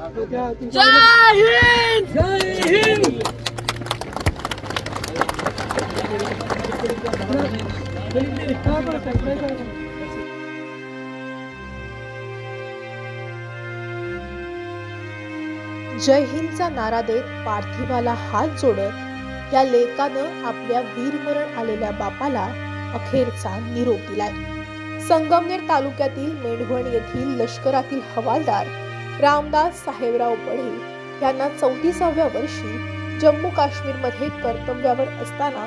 जय हिंद, जय हिंद। जय हिंदचा नारा देत पार्थिवाला हात जोडत या लेकानं आपल्या वीरमरण आलेल्या बापाला अखेरचा निरोप दिलाय। संगमनेर तालुक्यातील मेंढवण येथील लष्करातील हवालदार रामदास साहेबराव बढे यांना 34व्या वर्षी जम्मू काश्मीरमध्ये कर्तव्यावर असताना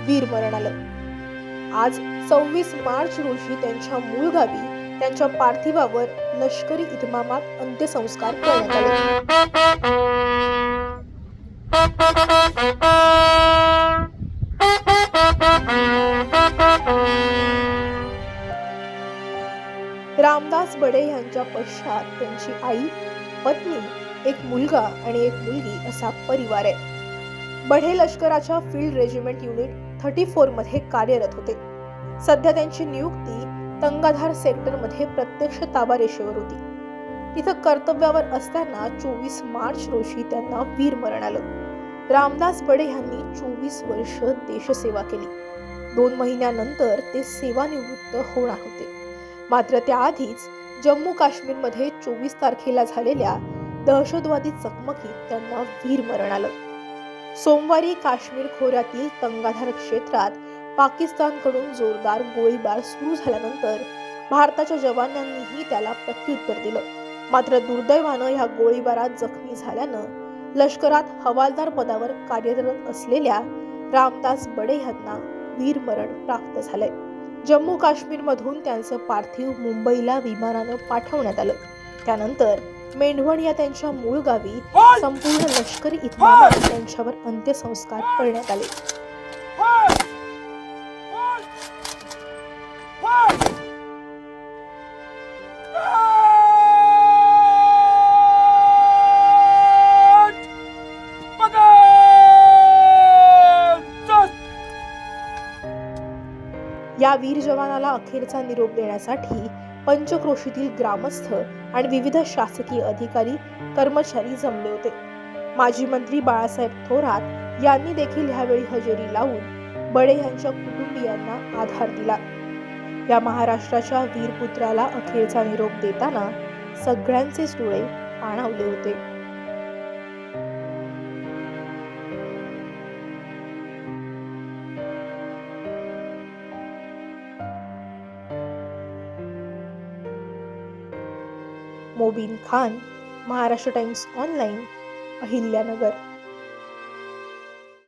वीरमरण आलं। आज 26 मार्च रोजी त्यांच्या मूळ गावी त्यांच्या पार्थिवावर लष्करी इतमामात अंत्यसंस्कार करण्यात आले। रामदास बडे यांच्या पश्चात त्यांची आई, पत्नी, एक मुलगा आणि एक मुलगी असा परिवार आहे। बढे लष्कराच्या फील्ड रेजिमेंट युनिट 34 मध्ये कार्यरत होते। सध्या त्यांची नियुक्ती तंगाधार सेक्टर मध्ये प्रत्यक्ष ताबा रेषेवर होती। तिथं कर्तव्यावर असताना 24 मार्च रोजी त्यांना वीरमरण आलं। रामदास बडे यांनी 24 वर्ष देशसेवा केली। 2 महिन्यानंतर ते सेवानिवृत्त होणार होते। मात्र त्याआधीच जम्मू काश्मीरमध्ये 24 तारखेला झालेल्या दहशतवादी चकमकीत त्यांना वीरमरण आलं। सोमवारी काश्मीर खोऱ्यातील तंगाधार क्षेत्रात पाकिस्तानकडून जोरदार गोळीबार सुरू झाल्यानंतर भारताच्या जवानांनीही त्याला प्रत्युत्तर दिलं। मात्र दुर्दैवानं या गोळीबारात जखमी झाल्यानं लष्करात हवालदार पदावर कार्यरत असलेल्या रामदास बडे यांना वीरमरण प्राप्त झालंय। जम्मू काश्मीरमधून त्यांचं पार्थिव मुंबईला विमानानं पाठवण्यात आलं। त्यानंतर मेंढवण या त्यांच्या मूळ गावी संपूर्ण लष्करी इतमामात त्यांच्यावर अंत्यसंस्कार करण्यात आले। या वीर जवानाला अखेरचा निरोप देण्यासाठी पंचक्रोशीतील ग्रामस्थ आणि विविध शासकीय अधिकारी कर्मचारी जमले होते। माजी मंत्री बाळासाहेब थोरात यांनी देखील यावेळी हजेरी लावून बडे यांच्या कुटुंबियांना आधार दिला। या महाराष्ट्राच्या वीरपुत्राला अखेरचा निरोप देताना सगळ्यांचेच डोळे पाणावले होते। Mobin Khan, Maharashtra times online, Ahilyanagar.